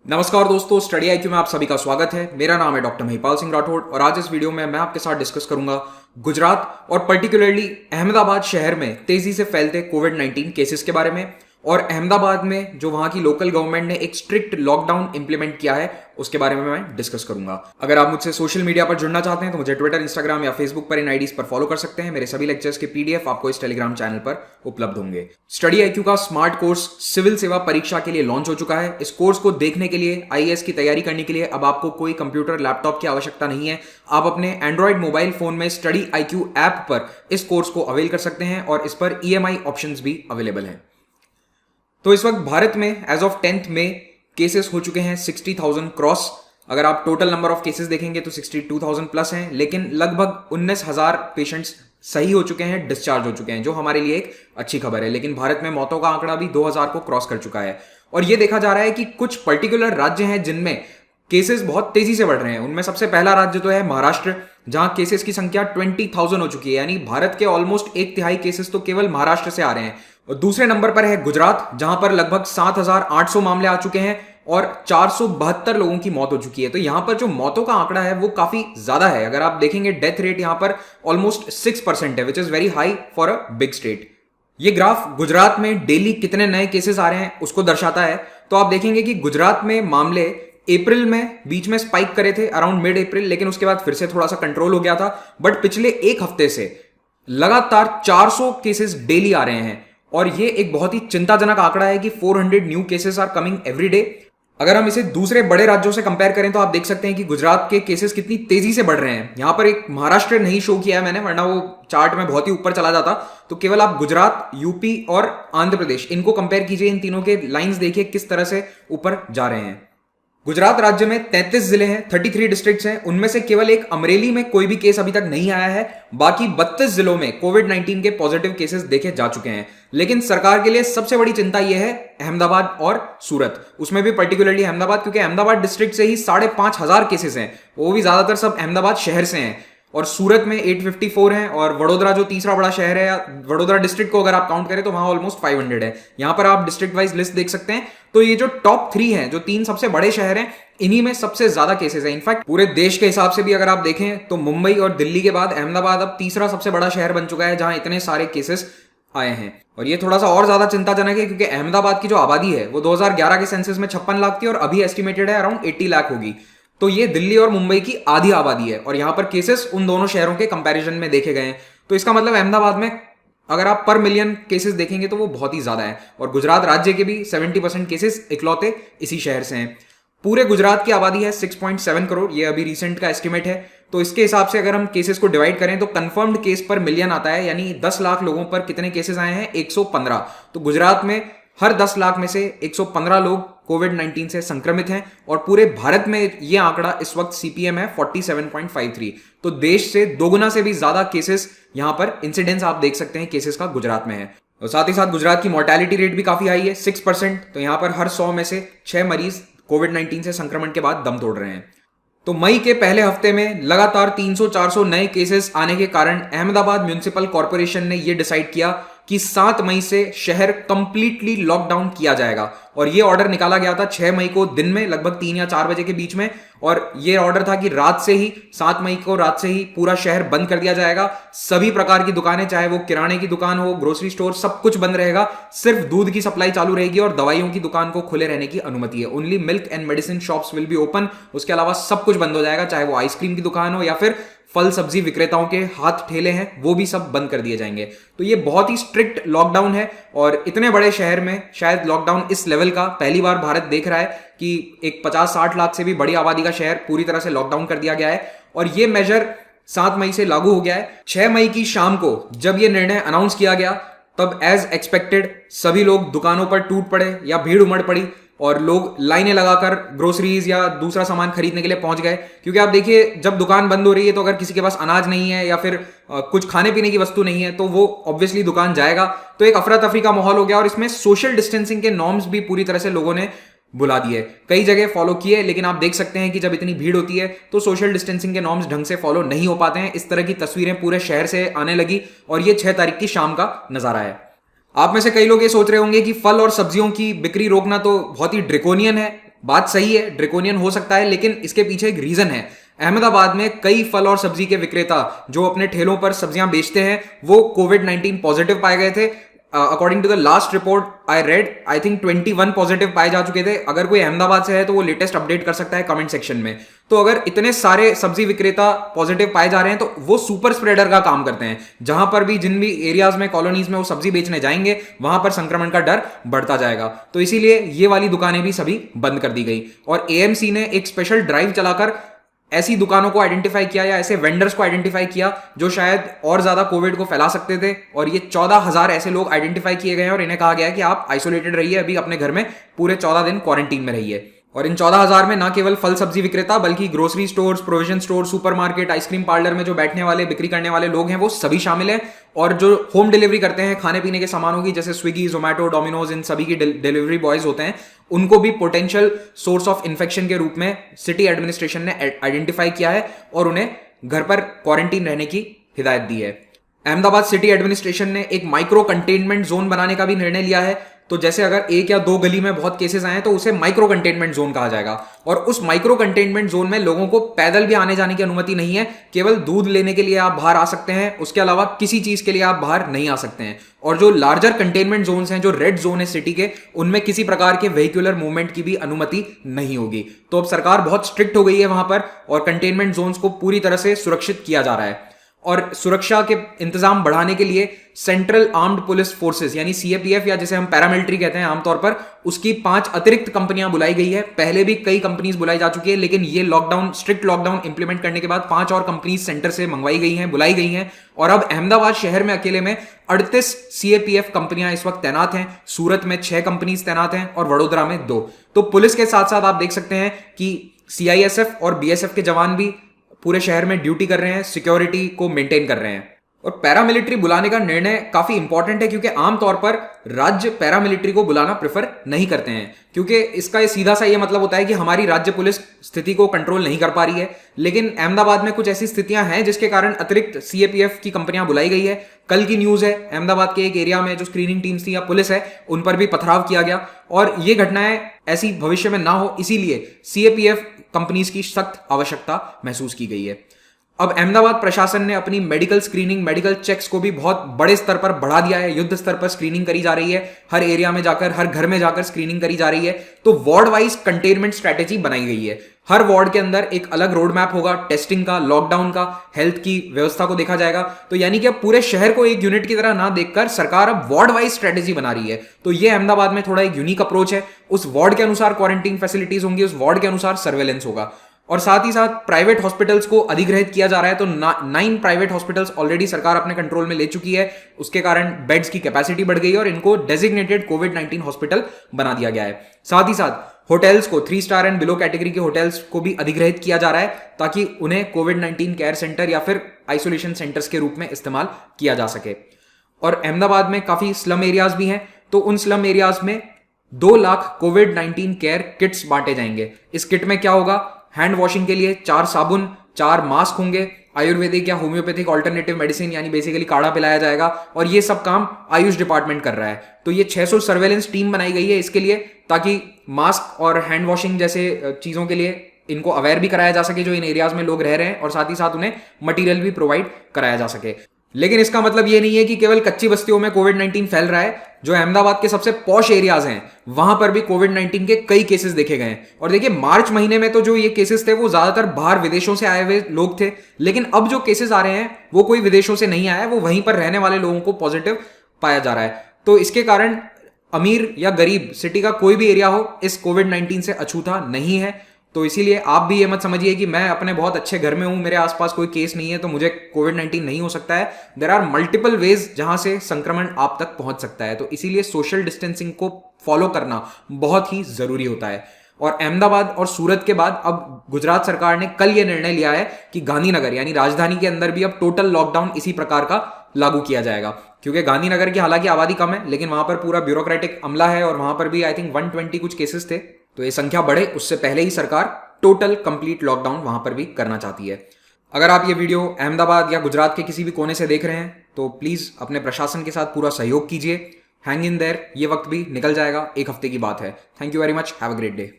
नमस्कार दोस्तों, study IQ में आप सभी का स्वागत है। मेरा नाम है डॉक्टर महिपाल सिंह राठौड़ और आज इस वीडियो में मैं आपके साथ डिस्कस करूंगा गुजरात और पर्टिकुलरली अहमदाबाद शहर में तेजी से फैलते कोविड-19 केसेस के बारे में और अहमदाबाद में जो वहां की लोकल गवर्नमेंट ने एक स्ट्रिक्ट लॉकडाउन इंप्लीमेंट किया है उसके बारे में मैं डिस्कस करूंगा। अगर आप मुझसे सोशल मीडिया पर जुड़ना चाहते हैं तो मुझे ट्विटर, इंस्टाग्राम या फेसबुक पर इन आईडीज पर फॉलो कर सकते हैं। मेरे सभी लेक्चर्स के पीडीएफ आपको इस टेलीग्राम चैनल पर उपलब्ध होंगे। स्टडी आईक्यू का स्मार्ट कोर्स सिविल सेवा परीक्षा के लिए लॉन्च हो चुका है। इस कोर्स को देखने के लिए, आईएएस की तैयारी करने के लिए अब आपको कोई कंप्यूटर, लैपटॉप की आवश्यकता नहीं है। आप अपने एंड्रॉइड मोबाइल फोन में स्टडी आईक्यू ऐप पर इस कोर्स को अवेल कर सकते हैं और इस पर ईएमआई ऑप्शंस भी अवेलेबल हैं। तो इस वक्त भारत में as of 10th May cases हो चुके हैं 60,000 क्रॉस। अगर आप टोटल नंबर ऑफ केसेस देखेंगे तो 62,000 प्लस हैं, लेकिन लगभग 19,000 पेशेंट्स सही हो चुके हैं, डिस्चार्ज हो चुके हैं, जो हमारे लिए एक अच्छी खबर है। लेकिन भारत में मौतों का आंकड़ा भी 2,000 को क्रॉस कर चुका है और यह देखा जा रहा है कि कुछ पर्टिकुलर राज्य हैं जिनमें केसेस बहुत तेजी से बढ़ रहे हैं। उनमें सबसे पहला राज्य तो है महाराष्ट्र, जहां केसेस की संख्या 20,000 हो चुकी है, यानी भारत के ऑलमोस्ट 1/3 केसेस तो केवल महाराष्ट्र से आ रहे हैं। और दूसरे नंबर पर है गुजरात, जहां पर लगभग 7,800 मामले आ चुके हैं और 472 लोगों की मौत हो चुकी है। तो यहां पर जो मौतों का आंकड़ा है वो काफी ज्यादा है। अगर आप देखेंगे डेथ रेट यहां पर ऑलमोस्ट 6% है, which is very high for a big state. ये ग्राफ गुजरात में डेली कितने नए केसेस आ रहे हैं उसको दर्शाता है। तो आप देखेंगे कि गुजरात में मामले अप्रैल में बीच में स्पाइक करे थे अराउंड मिड अप्रैल, लेकिन उसके बाद फिर से थोड़ा सा कंट्रोल हो गया था। बट पिछले एक हफ्ते से लगातार 400 केसेस डेली आ रहे हैं और ये एक बहुत ही चिंताजनक आंकड़ा है कि 400 new cases are coming every day. अगर हम इसे दूसरे बड़े राज्यों से कंपेयर करें तो आप देख सकते हैं कि गुजरात के केसेस कितनी तेजी से बढ़ रहे हैं। यहां पर एक महाराष्ट्र नहीं शो किया है मैंने, वरना वो चार्ट में बहुत ही ऊपर चला जाता। तो केवल आप गुजरात, यूपी और आंध्र प्रदेश इनको कंपेयर कीजिए, इन तीनों के लाइंस देखिए किस तरह से ऊपर जा रहे हैं। गुजरात राज्य में 33 जिले हैं, 33 डिस्ट्रिक्ट्स हैं। उनमें से केवल एक अमरेली में कोई भी केस अभी तक नहीं आया है। बाकी 32 जिलों में कोविड-19 के पॉजिटिव केसेस देखे जा चुके हैं। लेकिन सरकार के लिए सबसे बड़ी चिंता यह है अहमदाबाद और सूरत, उसमें भी पर्टिकुलरली अहमदाबाद, क्योंकि अहमदाबाद डिस्ट्रिक्ट से ही 5,500 केसेस हैं, वो भी ज्यादातर सब अहमदाबाद शहर से हैं। और सूरत में 854 हैं और वडोदरा जो तीसरा बड़ा शहर है, वडोदरा डिस्ट्रिक्ट को अगर आप काउंट करें तो वहां ऑलमोस्ट 500 है। यहां पर आप डिस्ट्रिक्ट वाइज लिस्ट देख सकते हैं। तो ये जो टॉप 3 हैं, जो 3 सबसे बड़े शहर हैं, इन्हीं में सबसे ज्यादा केसेस हैं। इनफैक्ट पूरे देश के हिसाब से भी अगर आप देखें तो मुंबई और दिल्ली के बाद अहमदाबाद अब तीसरा सबसे बड़ा शहर बन चुका है जहां इतने सारे केसेस आए हैं। और ये थोड़ा सा और ज्यादा चिंताजनक है क्योंकि अहमदाबाद की जो आबादी है वो 2011 के सेंसस में 56 लाख थी और अभी एस्टिमेटेड है अराउंड 80 लाख होगी। तो ये दिल्ली और मुंबई की आधी आबादी है और यहां पर केसेस उन दोनों शहरों के कंपैरिजन में देखे गए हैं। तो इसका मतलब अहमदाबाद में अगर आप पर मिलियन केसेस देखेंगे तो वो बहुत ही ज्यादा है। और गुजरात राज्य के भी 70% केसेस इकलौते इसी शहर से हैं। पूरे गुजरात की आबादी है 6.7 करोड़, ये अभी रिसेंट का एस्टिमेट है। तो इसके हिसाब से अगर हम केसेस को डिवाइड करें तो कंफर्म्ड केस पर मिलियन आता है, यानी 10 लाख लोगों पर कितने केसेस आए हैं, 115। तो गुजरात में हर 10 लाख में से 115 लोग कोविड-19 से संक्रमित हैं और पूरे भारत में यह आंकड़ा इस वक्त सीपीएम है 47.53। तो देश से दोगुना से भी ज्यादा केसेस यहां पर इंसिडेंस आप देख सकते हैं केसेस का गुजरात में है। और साथ ही साथ गुजरात की मोर्टेलिटी रेट भी काफी हाई है, 6%। तो यहां पर हर 100 में से 6 मरीज कोविड-19 से संक्रमण के बाद दम तोड़ रहे हैं। तो मई के पहले हफ्ते में लगातार 300-400 नए केसेस आने के कारण अहमदाबाद म्युनिसिपल कॉर्पोरेशन ने यह डिसाइड किया कि 7 मई से शहर कंप्लीटली लॉकडाउन किया जाएगा। और यह ऑर्डर निकाला गया था 6 मई को दिन में लगभग 3 या 4 बजे के बीच में। और यह ऑर्डर था कि रात से ही 7 मई को रात से ही पूरा शहर बंद कर दिया जाएगा। सभी प्रकार की दुकानें, चाहे वो किराने की दुकान हो, ग्रोसरी स्टोर, सब कुछ बंद रहेगा। सिर्फ दूध की सप्लाई चालू रहेगी और दवाइयों की दुकान को खुले रहने की अनुमति है। Only milk and medicine shops will be open. उसके अलावा सब कुछ बंद हो जाएगा, चाहे वो आइसक्रीम की दुकान हो या फिर फल सब्जी विक्रेताओं के हाथ ठेले हैं, वो भी सब बंद कर दिए जाएंगे। तो ये बहुत ही स्ट्रिक्ट लॉकडाउन है और इतने बड़े शहर में शायद लॉकडाउन इस लेवल का पहली बार भारत देख रहा है कि एक 50-60 लाख से भी बड़ी आबादी का शहर पूरी तरह से लॉकडाउन कर दिया गया है। और ये मेजर 7 मई से लागू हो गया है। 6 मई की शाम को जब ये निर्णय अनाउंस किया गया तब एज एक्सपेक्टेड सभी लोग दुकानों पर टूट पड़े या भीड़ उमड़ पड़ी और लोग लाइनें लगाकर ग्रोसरीज या दूसरा सामान खरीदने के लिए पहुंच गए। क्योंकि आप देखिए, जब दुकान बंद हो रही है तो अगर किसी के पास अनाज नहीं है या फिर कुछ खाने पीने की वस्तु नहीं है तो वो ऑब्वियसली दुकान जाएगा। तो एक अफरा तफरी का माहौल हो गया और इसमें सोशल डिस्टेंसिंग के नॉर्म्स भी पूरी तरह से लोगों ने बुला दिए, कई जगह फॉलो किए। लेकिन आप देख सकते हैं कि जब इतनी भीड़ होती है तो सोशल डिस्टेंसिंग के नॉर्म्स ढंग से फॉलो नहीं हो पाते हैं। इस तरह की तस्वीरें पूरे शहर से आने लगी और ये 6 तारीख की शाम का नजारा है। आप में से कई लोग ये सोच रहे होंगे कि फल और सब्जियों की बिक्री रोकना तो बहुत ही ड्रेकोनियन है, बात सही है, ड्रेकोनियन हो सकता है, लेकिन इसके पीछे एक रीजन है। अहमदाबाद में कई फल और सब्जी के विक्रेता जो अपने ठेलों पर सब्जियां बेचते हैं वो कोविड-19 पॉजिटिव पाए गए थे। According to the last report I read, I think 21 positive पाए जा चुके थे। अगर कोई अहमदाबाद से है तो वो लेटेस्ट अपडेट कर सकता है कमेंट सेक्शन में। तो अगर इतने सारे सब्जी विक्रेता पॉजिटिव पाए जा रहे हैं तो वो सुपर स्प्रेडर का काम करते हैं। जहां पर भी जिन भी एरियाज में, कॉलोनीज में वो सब्जी बेचने जाएंगे वहां पर संक्रमण का डर बढ़ता जाएगा। तो इसीलिए ये वाली दुकानें भी सभी बंद कर दी गई और एएमसी ने एक स्पेशल ड्राइव चलाकर ऐसी दुकानों को आइडेंटिफाई किया या ऐसे वेंडर्स को आइडेंटिफाई किया जो शायद और ज्यादा कोविड को फैला सकते थे। और ये 14,000 ऐसे लोग आइडेंटिफाई किए गए हैं और इन्हें कहा गया है कि आप आइसोलेटेड रहिए, अभी अपने घर में पूरे 14 दिन क्वारंटीन में रहिए। और इन 14,000 में ना केवल फल सब्जी विक्रेता बल्कि grocery stores, provision store, supermarket, ice cream parlour में जो बैठने वाले, बिक्री करने वाले लोग हैं वो सभी शामिल हैं। और जो होम डिलीवरी करते हैं खाने पीने के सामानों की, जैसे स्विगी, जोमैटो, डोमिनोज, इन सभी की डिलीवरी बॉयज होते हैं, उनको भी पोटेंशियल सोर्स ऑफ इन्फेक्शन के रूप में सिटी एडमिनिस्ट्रेशन ने आइडेंटिफाई किया है और उन्हें घर पर क्वारंटीन रहने की हिदायत दी है। अहमदाबाद सिटी एडमिनिस्ट्रेशन ने एक माइक्रो कंटेनमेंट जोन बनाने का भी निर्णय लिया है। तो जैसे अगर एक या दो गली में बहुत केसेस आए तो उसे माइक्रो कंटेनमेंट जोन कहा जाएगा और उस माइक्रो कंटेनमेंट जोन में लोगों को पैदल भी आने जाने की अनुमति नहीं है। केवल दूध लेने के लिए आप बाहर आ सकते हैं, उसके अलावा किसी चीज के लिए आप बाहर नहीं आ सकते हैं। और जो लार्जर कंटेनमेंट जोन्स हैं, जो रेड जोन है सिटी के, उनमें किसी प्रकार के व्हीकुलर मूवमेंट की भी अनुमति नहीं होगी। तो अब सरकार बहुत स्ट्रिक्ट हो गई है वहां पर और कंटेनमेंट जोन्स को पूरी तरह से सुरक्षित किया जा रहा है। और सुरक्षा के इंतजाम बढ़ाने के लिए सेंट्रल आर्म्ड पुलिस फोर्सेस यानी सीएपीएफ या जिसे हम पैरामिलिट्री कहते हैं आमतौर पर, उसकी 5 अतिरिक्त कंपनियां बुलाई गई है। पहले भी कई कंपनीज बुलाई जा चुकी है, लेकिन ये लॉकडाउन, स्ट्रिक्ट लॉकडाउन इंप्लीमेंट करने के बाद 5 और कंपनीज सेंटर से मंगवाई गई हैं, बुलाई गई हैं। और अब अहमदाबाद शहर में अकेले में 38 सीएपीएफ कंपनियां इस वक्त तैनात हैं। सूरत में 6 कंपनीज तैनात हैं और वडोदरा में 2। तो पुलिस के साथ साथ आप देख सकते हैं कि सीआईएसएफ और बीएसएफ के जवान भी पूरे शहर में ड्यूटी कर रहे हैं, सिक्योरिटी को मेंटेन कर रहे हैं। और पैरामिलिट्री बुलाने का निर्णय काफी इंपॉर्टेंट है क्योंकि आमतौर पर राज्य पैरामिलिट्री को बुलाना प्रेफर नहीं करते हैं, क्योंकि इसका ये सीधा सा ये मतलब होता है कि हमारी राज्य पुलिस स्थिति को कंट्रोल नहीं कर पा रही है। लेकिन अहमदाबाद में कुछ ऐसी स्थितियां हैं जिसके कारण अतिरिक्त सीएपीएफ की कंपनियां बुलाई गई है। कल की न्यूज है, अहमदाबाद के एक एरिया में जो स्क्रीनिंग टीम्स थी या पुलिस है, उन पर भी पथराव किया गया और ये घटनाएं ऐसी भविष्य में ना हो, इसीलिए सीएपीएफ कंपनीज की सख्त आवश्यकता महसूस की गई है। अब अहमदाबाद प्रशासन ने अपनी मेडिकल स्क्रीनिंग, मेडिकल चेक्स को भी बहुत बड़े स्तर पर बढ़ा दिया है। युद्ध स्तर पर स्क्रीनिंग करी जा रही है, हर एरिया में जाकर, हर घर में जाकर स्क्रीनिंग करी जा रही है। तो वार्ड वाइज कंटेनमेंट स्ट्रेटेजी बनाई गई है। हर वार्ड के अंदर एक अलग रोड मैप होगा टेस्टिंग का, लॉकडाउन का, हेल्थ की व्यवस्था को देखा जाएगा। तो यानी कि अब पूरे शहर को एक यूनिट की तरह ना देखकर सरकार अब वार्ड वाइज स्ट्रेटेजी बना रही है। तो ये अहमदाबाद में थोड़ा एक यूनिक अप्रोच है। उस वार्ड के अनुसार क्वारंटीन फैसिलिटीज होंगी, उस वार्ड के अनुसार सर्वेलेंस होगा। और साथ ही साथ प्राइवेट हॉस्पिटल्स को अधिग्रहित किया जा रहा है। तो 9 प्राइवेट हॉस्पिटल्स ऑलरेडी सरकार अपने कंट्रोल में ले चुकी है। उसके कारण बेड्स की कैपेसिटी बढ़ गई है और इनको डेजिग्नेटेड कोविड-19 हॉस्पिटल बना दिया गया है। साथ ही साथ होटल्स को 3 स्टार एंड बिलो कैटेगरी के होटल्स को भी अधिग्रहित किया जा रहा है ताकि उन्हें कोविड-19 केयर सेंटर या फिर आइसोलेशन सेंटर्स के रूप में इस्तेमाल किया जा सके। और अहमदाबाद में काफी स्लम एरियाज भी हैं, तो उन स्लम एरियाज में 2 लाख कोविड-19 केयर किट्स बांटे जाएंगे। इस किट में क्या होगा? हैंड वॉशिंग के लिए 4 साबुन, 4 मास्क होंगे, आयुर्वेदिक या होम्योपैथिक ऑल्टरनेटिव मेडिसिन यानी बेसिकली काढ़ा पिलाया जाएगा और ये सब काम आयुष डिपार्टमेंट कर रहा है। तो ये 600 सर्वेलेंस टीम बनाई गई है इसके लिए, ताकि मास्क और हैंड वॉशिंग जैसे चीजों के लिए इनको अवेयर भी कराया जा सके जो इन एरियाज में लोग रह रहे हैं, और साथ ही साथ उन्हें मटेरियल भी प्रोवाइड कराया जा सके। लेकिन इसका मतलब ये नहीं है कि केवल कच्ची बस्तियों में कोविड-19 फैल रहा है। जो अहमदाबाद के सबसे पॉश एरियाज हैं वहां पर भी कोविड-19 के कई केसेस देखे गए हैं। और देखिए, मार्च महीने में तो जो ये केसेस थे वो ज्यादातर बाहर विदेशों से आए हुए लोग थे, लेकिन अब जो केसेस आ रहे हैं वो कोई विदेशों से नहीं आया है, वो वहीं पर रहने वाले लोगों को पॉजिटिव पाया जा रहा है। तो इसके कारण अमीर या गरीब, सिटी का कोई भी एरिया हो, इस कोविड-19 से अछूता नहीं है। तो इसीलिए आप भी ये मत समझिए कि मैं अपने बहुत अच्छे घर में हूं, मेरे आसपास कोई केस नहीं है तो मुझे कोविड-19 नहीं हो सकता है। देयर आर मल्टीपल वेज जहां से संक्रमण आप तक पहुंच सकता है। तो इसीलिए सोशल डिस्टेंसिंग को फॉलो करना बहुत ही जरूरी होता है। और अहमदाबाद और सूरत के बाद अब गुजरात सरकार ने कल यह निर्णय लिया है कि गांधीनगर यानी राजधानी के अंदर भी अब टोटल लॉकडाउन इसी प्रकार का लागू किया जाएगा। क्योंकि गांधीनगर की हालांकि आबादी कम है, लेकिन वहां पर पूरा ब्यूरोक्रेटिक अमला है और वहां पर भी आई थिंक 120 कुछ केसेस थे। तो ये संख्या बढ़े उससे पहले ही सरकार टोटल कंप्लीट लॉकडाउन वहां पर भी करना चाहती है। अगर आप ये वीडियो अहमदाबाद या गुजरात के किसी भी कोने से देख रहे हैं तो प्लीज अपने प्रशासन के साथ पूरा सहयोग कीजिए। हैंग इन देयर, ये वक्त भी निकल जाएगा, 1 हफ्ते की बात है। Thank you very much, have a great day.